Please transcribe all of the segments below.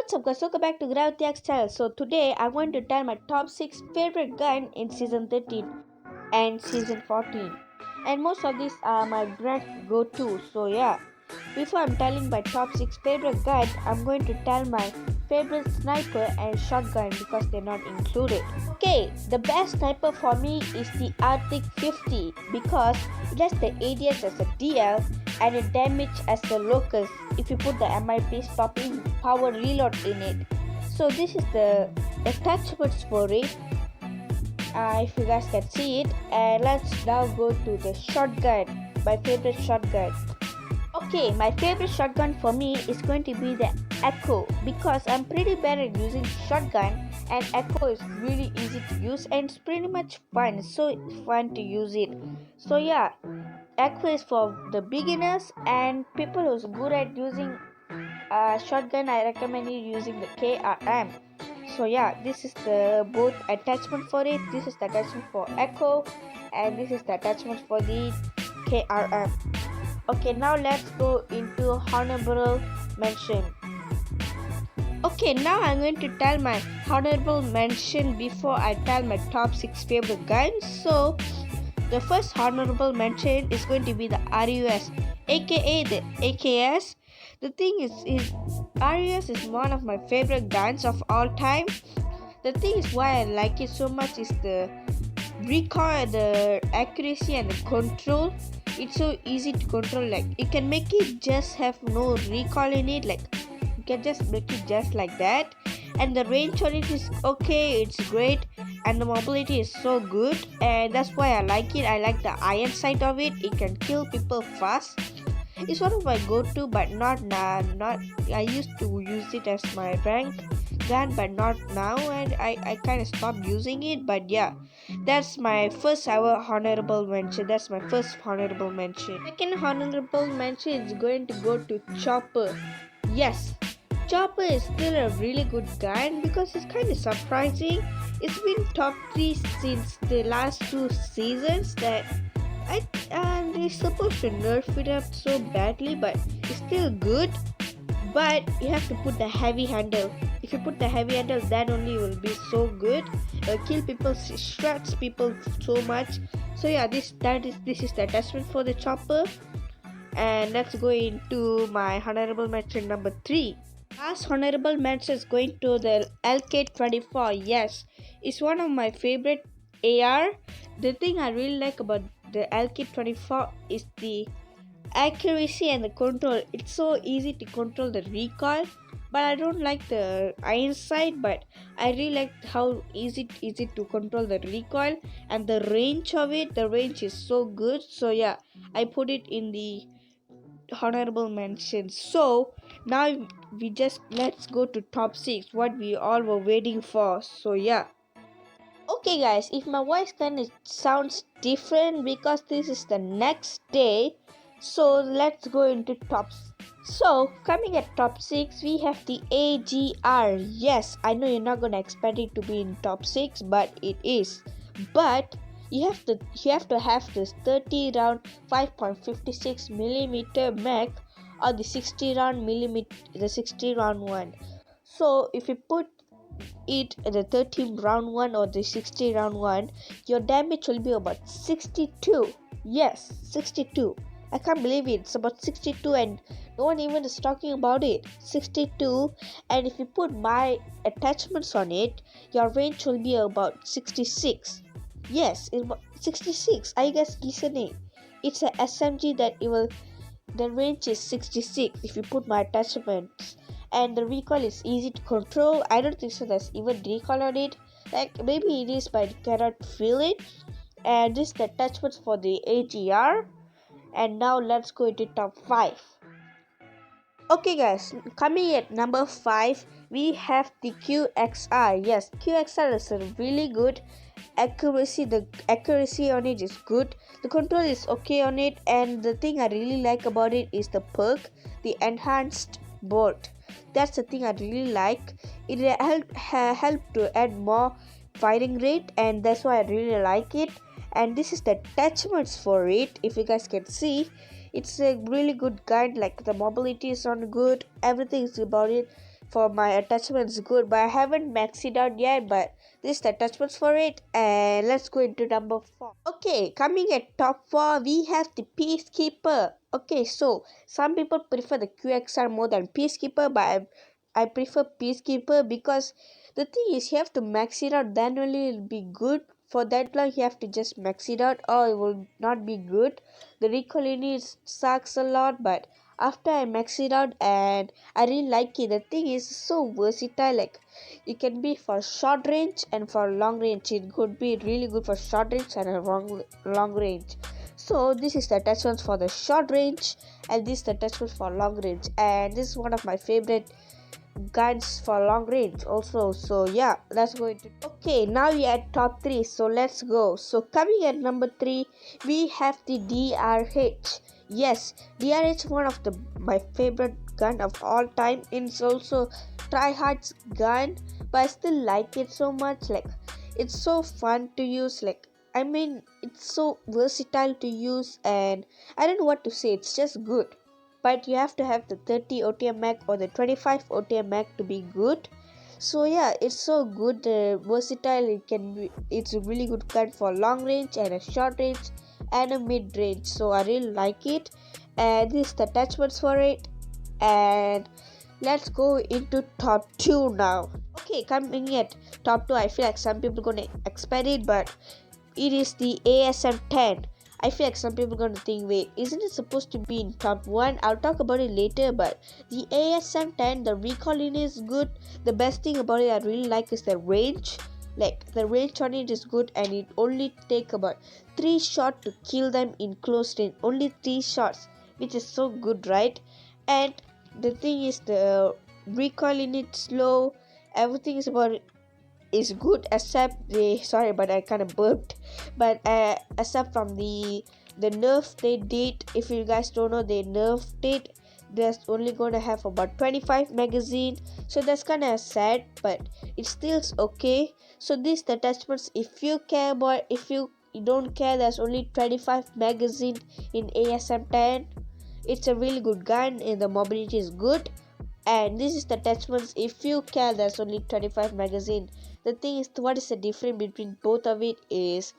What's up guys, welcome back to Gravity X Channel. So today I'm going to tell my top 6 favorite gun in season 13 and season 14. And most of these are my brand go-to. So yeah, before I'm telling my top 6 favorite gun, I'm going to tell my favorite sniper and shotgun because they're not included. Okay, the best sniper for me is the Arctic 50 because it has the ADS as a DL and the damage as the locust if you put the MIP stopping power reload in it. So this is the attachments for it, if you guys can see it. And let's now go to the shotgun, my favorite shotgun. Okay, my favorite shotgun for me is going to be the Echo because I'm pretty bad at using shotgun and Echo is really easy to use and it's pretty much fun, so fun to use it. So yeah, Echo is for the beginners and people who's good at using shotgun. I recommend you using the KRM. So yeah, this is the both attachment for it. This is the attachment for Echo and this is the attachment for the KRM. Okay, now let's go into honorable mention. Okay, now I'm going to tell my honorable mention before I tell my top 6 favorite guns. So the first honorable mention is going to be the RUS, aka the AKS. The thing is RUS is one of my favorite guns of all time. The thing is why I like it so much is the recoil, the accuracy and the control. It's so easy to control, like you can make it just have no recoil in it, like you can just make it just like that. And the range on it is okay, it's great, and the mobility is so good, and that's why I like it. I like the iron side of it. It can kill people fast. It's one of my go-to, but not I used to use it as my rank gun, but not now, and I kind of stopped using it. But yeah, that's my first ever honorable mention. That's my first honorable mention. Second honorable mention is going to go to Chopper. Yes, Chopper is still a really good gun because it's kind of surprising. It's been top 3 since the last 2 seasons that they're supposed to nerf it up so badly, but it's still good. But you have to put the heavy handle. If you put the heavy handle, then only it will be so good. It'll kill people, shreds people so much. So yeah, this is the attachment for the Chopper. And let's go into my honorable mention number 3. Last honorable mention is going to the LK24. Yes, it's one of my favorite AR. The thing I really like about the LK24 is the accuracy and the control. It's so easy to control the recoil, but I don't like the iron sight, but I really like how easy to control the recoil and the range of it. The range is so good. So yeah, I put it in the honorable mention. So now let's go to top 6, what we all were waiting for. So yeah, okay guys, if my voice kind of sounds different because this is the next day, so let's go into tops. So coming at top 6, we have the AGR. Yes, I know you're not gonna expect it to be in top 6, but it is. But you have to have this 30 round 5.56 millimeter mag or the 60 round one. So if you put it at the 30 round one or the 60 round one, your damage will be about 62. Yes, 62. I can't believe it. It's about 62 and no one even is talking about it. 62. And if you put my attachments on it, your range will be about 66. Yes, it's about 66. I guess listening. It's a SMG that the range is 66 if you put my attachments. And the recoil is easy to control. I don't think so there's even recoil on it. Like maybe it is, but I cannot feel it. And this is the attachments for the AGR. And now let's go into top 5. Okay guys, coming at number 5, we have the QXR. Yes, QXR is a really good accuracy. The accuracy on it is good. The control is okay on it, and the thing I really like about it is the perk, the enhanced bolt. That's the thing I really like. It help to add more firing rate, and that's why I really like it. And this is the attachments for it. If you guys can see, it's a really good gun. Like the mobility is on good, everything is about it for my attachments good, but I haven't maxed it out yet. But this is the attachments for it, and let's go into number 4. Okay, coming at top 4, we have the Peacekeeper. Okay, so some people prefer the QXR more than Peacekeeper, but I prefer Peacekeeper because the thing is you have to max it out, then only it'll be good. For that long you have to just max it out or it will not be good. The recoil in it sucks a lot, but after I max it out and I really like it. The thing is so versatile, like it can be for short range and for long range. It could be really good for short range and a long range. So this is the attachments for the short range and this is the attachments for long range, and this is one of my favorite guns for long range also. So yeah, let's go into okay, now we are at top 3, so let's go. So coming at number 3, we have the DRH. Yes, DRH one of my favorite gun of all time. It's also tryhard's gun, but I still like it so much. Like it's so fun to use, like I mean it's so versatile to use, and I don't know what to say, it's just good. But you have to have the 30 OTM mag or the 25 OTM mag to be good. So yeah, it's so good, versatile. It's a really good gun for long range and a short range and a mid range. So I really like it, and this is the attachments for it. And let's go into top 2 now. Okay, coming at top 2, I feel like some people gonna expect it, but it is the ASM-10. I feel like some people are gonna think, wait, isn't it supposed to be in top 1? I'll talk about it later, but the ASM-10, the recoil in it is good. The best thing about it I really like is the range. Like the range on it is good, and it only take about 3 shots to kill them in close range. Only 3 shots, which is so good, right? And the thing is the recoil in it slow. Everything is about is good except the sorry but I kind of burped, but except from the nerf they did. If you guys don't know, they nerfed it. There's only gonna have about 25 magazine, so that's kind of sad, but it still's okay. So these the attachments, if you care about, if you don't care, there's only 25 magazine in ASM-10. It's a really good gun and the mobility is good. And this is the attachments, if you care, there's only 25 magazine. The thing is, what is the difference between both of it is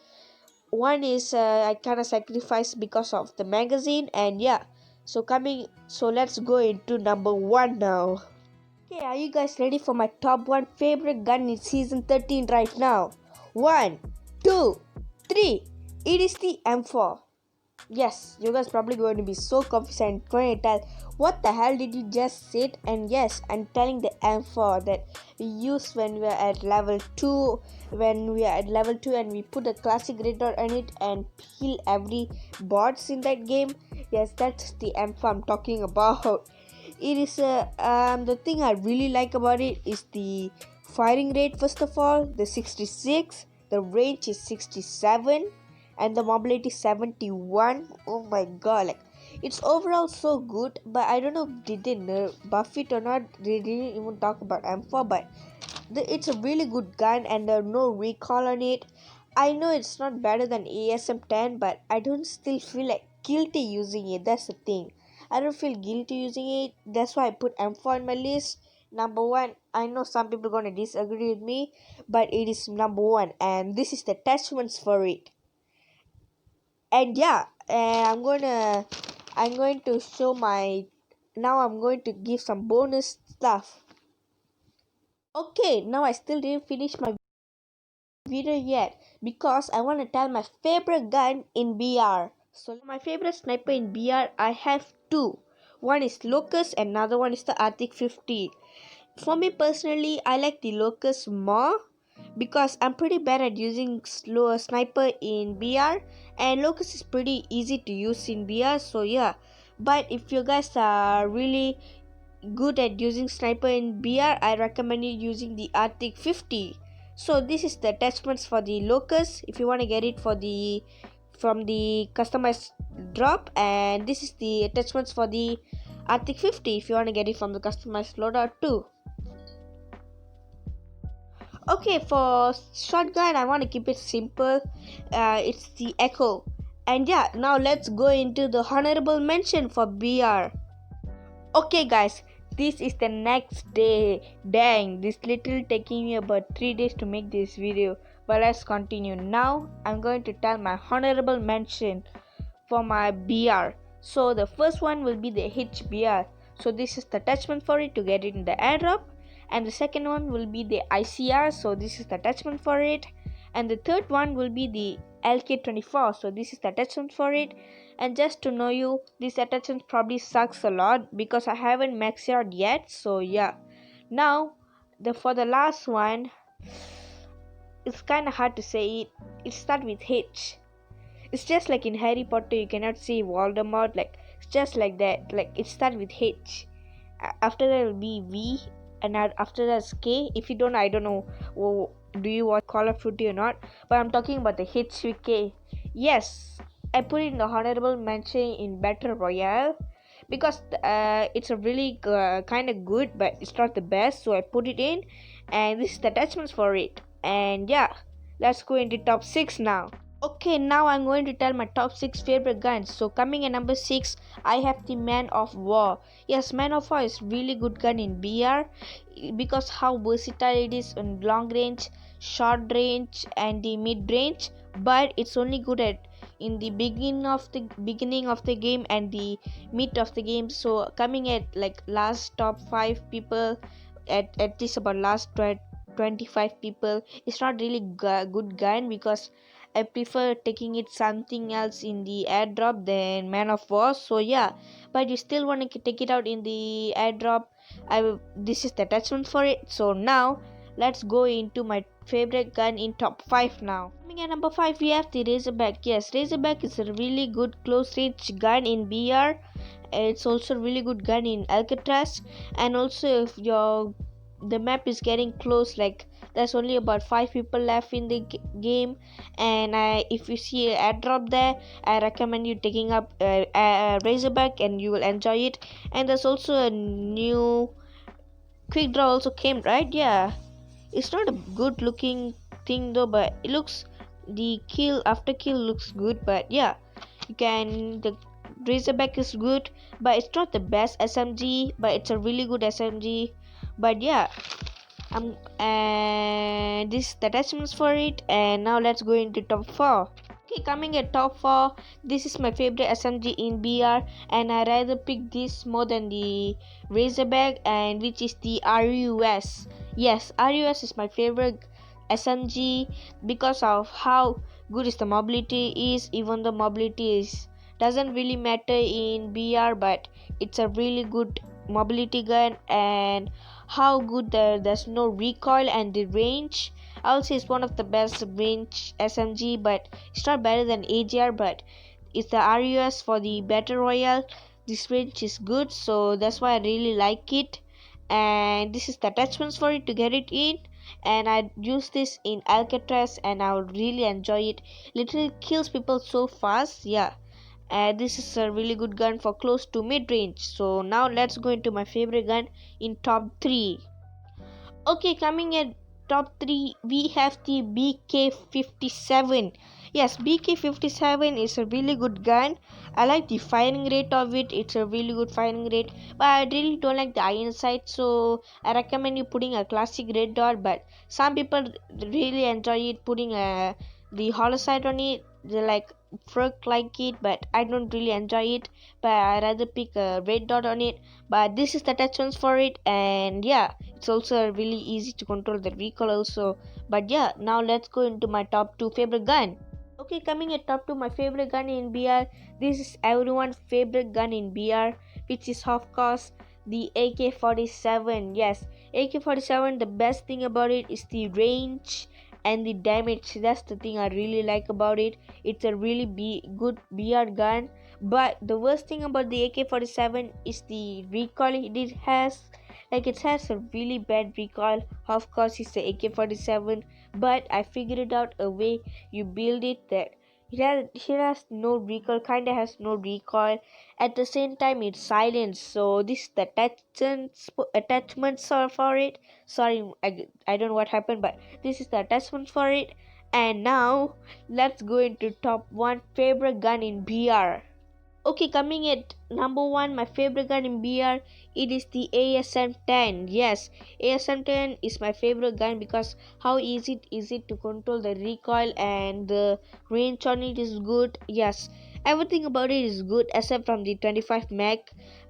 one is I kind of sacrificed because of the magazine, and yeah. So let's go into number 1 now. Okay, are you guys ready for my top 1 favorite gun in season 13 right now? 1, 2, 3. It is the M4. Yes, you guys probably going to be so confused and going to tell, what the hell did you just say? And yes, I'm telling the M4 that we use when we are at level 2. When we are at level 2 and we put a classic red dot on it and kill every bots in that game. Yes, that's the M4 I'm talking about. It is the thing I really like about it is the firing rate. First of all, the 66, the range is 67, and the mobility 71. Oh my god, like it's overall so good, but I don't know did they buff it or not. They didn't even talk about M4, but it's a really good gun and there's no recoil on it. I know it's not better than ASM-10, but I don't still feel like guilty using it. That's the thing, I don't feel guilty using it. That's why I put M4 on my list. Number 1. I know some people are gonna disagree with me, but it is number 1, and this is the attachments for it. And yeah, I'm going to show my now I'm going to give some bonus stuff. Okay, now I still didn't finish my video yet because I want to tell my favorite gun in BR. So my favorite sniper in BR, I have 2. One is Locust and another one is the Arctic 50. For me personally, I like the Locust more because I'm pretty bad at using slow sniper in BR, and Locust is pretty easy to use in BR. So yeah, but if you guys are really good at using sniper in BR, I recommend you using the Arctic 50. So this is the attachments for the Locust if you want to get it from the customized drop, and this is the attachments for the Arctic 50 if you want to get it from the customized loadout too. Okay, for shotgun I want to keep it simple. It's the Echo. And yeah, now let's go into the honorable mention for BR. Okay guys, this is the next day. Dang, this little taking me about 3 days to make this video. But let's continue. Now I'm going to tell my honorable mention for my BR. So the first one will be the HBR. So this is the attachment for it to get it in the airdrop. And the second one will be the ICR. So this is the attachment for it. And the third one will be the LK24. So this is the attachment for it. And just to know you, this attachment probably sucks a lot because I haven't maxed out yet. So yeah. Now for the last one, it's kind of hard to say it. It starts with H. It's just like in Harry Potter, you cannot say Voldemort. Like it's just like that. Like it starts with H. After that will be V, and after that's K. If you don't, I don't know. Oh, do you watch Call of Duty or not? But I'm talking about the H with K. Yes, I put it in the honorable mention in Battle Royale because it's a really kind of good, but it's not the best. So I put it in, and this is the attachments for it. And yeah, let's go into top 6 now. Okay, now I'm going to tell my top 6 favorite guns. So coming at number 6, I have the Man of War. Yes, Man of War is really good gun in BR because how versatile it is in long range, short range and the mid range, but it's only good at in the beginning of the game and the mid of the game. So coming at like last top 5 people, at least about last 25 people, it's not really good gun because I prefer taking it something else in the airdrop than Man of War. So yeah, but you still want to take it out in the airdrop. This is the attachment for it. So now let's go into my favorite gun in top 5 now. Coming at number 5, we have the Razorback. Yes, Razorback is a really good close range gun in BR. It's also a really good gun in Alcatraz, and also if the map is getting close, like there's only about 5 people left in the game, and if you see an airdrop there, I recommend you taking up a Razorback and you will enjoy it. And there's also a new quick draw also came, right? Yeah, it's not a good looking thing though, but it looks, the kill after kill looks good. But yeah, the Razorback is good, but it's not the best SMG, but it's a really good SMG. But yeah, and this is the attachments for it. And now let's go into top 4. Okay, coming at top 4, this is my favorite SMG in BR, and I rather pick this more than the Razorback, and which is the RUS. Yes, RUS is my favorite SMG because of how good is the mobility is. Even the mobility is doesn't really matter in BR, but it's a really good mobility gun, and how good there's no recoil and the range. I'll say it's one of the best range SMG, but it's not better than AGR, but it's the RUS for the Battle Royale. This range is good, so that's why I really like it. And this is the attachments for it to get it in, and I use this in Alcatraz and I would really enjoy it. Literally kills people so fast. Yeah, and this is a really good gun for close to mid range. So now let's go into my favorite gun in top 3. Okay, coming at top 3, we have the BK57. Yes, BK57 is a really good gun. I like the firing rate of it. It's a really good firing rate, but I really don't like the iron sight, so I recommend you putting a classic red dot. But some people really enjoy it putting the hollow sight on it. They like it, but I don't really enjoy it, but I rather pick a red dot on it. But this is the attachments for it, and yeah, it's also really easy to control the recoil also. But yeah, now let's go into my top 2 favorite gun. Okay, coming at top 2, my favorite gun in BR. This is everyone's favorite gun in BR, which is of course the AK-47. Yes, AK-47, the best thing about it is the range and the damage. That's the thing I really like about it. It's a really good BR gun, but the worst thing about the AK-47 is the recoil it has. Like it has a really bad recoil. Of course it's the AK-47, but I figured out a way you build it that it has no recoil, kinda has no recoil. At the same time it's silent. So this is the attachments are for it. Sorry, I don't know what happened, but this is the attachment for it. And now let's go into top 1 favorite gun in BR. Okay, coming at number one, my favorite gun in BR, it is the ASM-10. Yes, ASM-10 is my favorite gun because how easy it is it to control the recoil and the range on it is good. Yes, everything about it is good except from the 25 mag.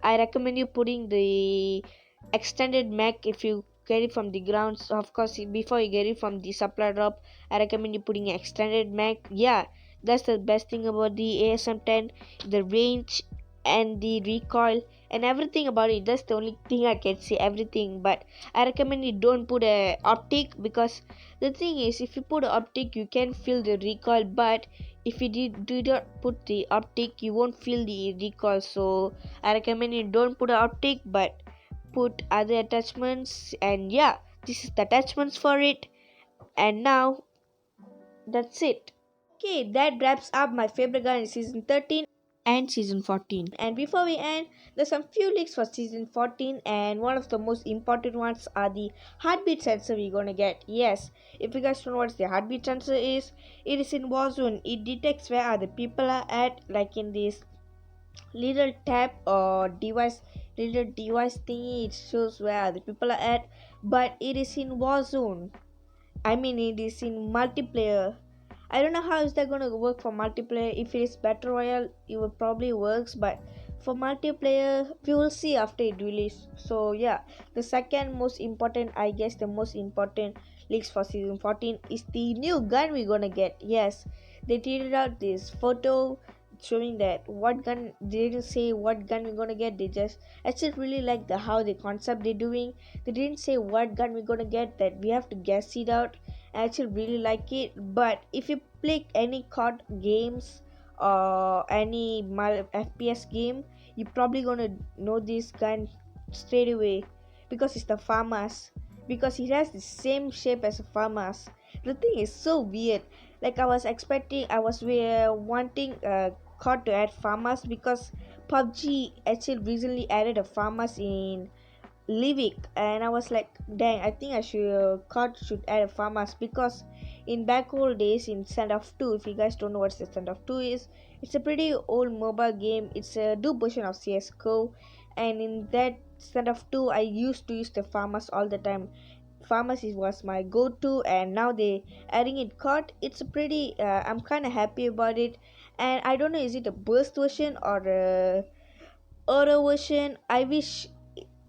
I recommend you putting the extended mag if you get it from the ground. So of course, before you get it from the supply drop, I recommend you putting extended mag. Yeah, that's the best thing about the ASM-10, the range and the recoil and everything about it. That's the only thing I can say, everything. But I recommend you don't put a optic, because the thing is, if you put an optic you can feel the recoil, but if you do not put the optic you won't feel the recoil. So I recommend you don't put an optic but put other attachments. And yeah, this is the attachments for it. And now that's it. Okay, that wraps up my favorite gun in season 13 and season 14. And before we end, there's some few leaks for season 14, and one of the most important ones are the heartbeat sensor we're gonna get. Yes, if you guys don't know what the heartbeat sensor is, it is in Warzone. It detects where other people are at, like in this little tab or device, little device thingy. It shows where other people are at, but it is in Warzone. I mean, it is in multiplayer. I don't know how is that gonna work for multiplayer. If it is battle royale, it will probably works, but for multiplayer, we will see after it release. So yeah, the second most important, I guess, the most important leaks for season 14 is the new gun we're gonna get. Yes, they tweeted out this photo showing that what gun. They didn't say what gun we're gonna get. They just, I still really like the how the concept they're doing. They didn't say what gun we're gonna get, that we have to guess it out. I actually really like it. But if you play any COD games or any FPS game, you're probably gonna know this gun straight away, because it's the FAMAS, because it has the same shape as a FAMAS. The thing is so weird. Like I was wanting COD to add FAMAS, because PUBG actually recently added a FAMAS in Livik, and I was like, dang, I think I should add a farmers, because in back old days in Standoff 2, if you guys don't know what the Standoff 2 is, it's a pretty old mobile game. It's a new version of CS:GO, and in that Standoff 2, I used to use the farmers all the time. Farmers was my go-to, and now they adding it COD. It's a pretty. I'm kind of happy about it, and I don't know, is it a burst version or a auto version? I wish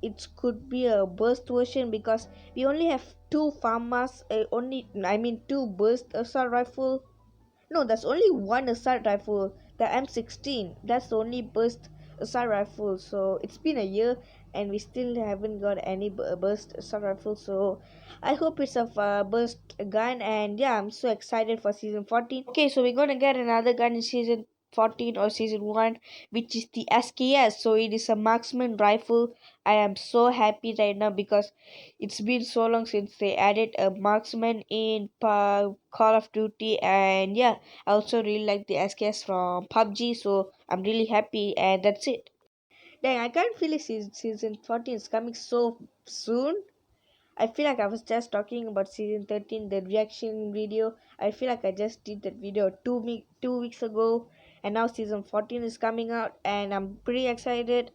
it could be a burst version, because we only have two farmers, two burst assault rifle. No, that's only one assault rifle, the M16. That's the only burst assault rifle. So it's been a year and we still haven't got any burst assault rifle. So I hope it's a burst gun. And yeah, I'm so excited for season 14. Okay, so we're gonna get another gun in season 14 or season 1, which is the SKS. So it is a marksman rifle. I am so happy right now, because it's been so long since they added a marksman in Call of Duty. And yeah, I also really like the SKS from PUBG, so I'm really happy. And that's it. Dang, I can't feel it. Season 14 is coming so soon. I feel like I was just talking about season 13, the reaction video. I feel like I just did that video 2 weeks ago, and now season 14 is coming out, and I'm pretty excited.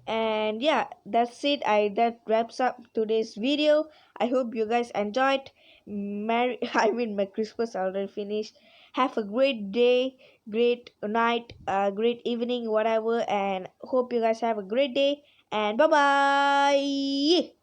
And yeah, that's it. That wraps up today's video. I hope you guys enjoyed. Merry I mean, my Christmas already finished. Have a great day, great night, great evening, whatever, and hope you guys have a great day. And bye bye.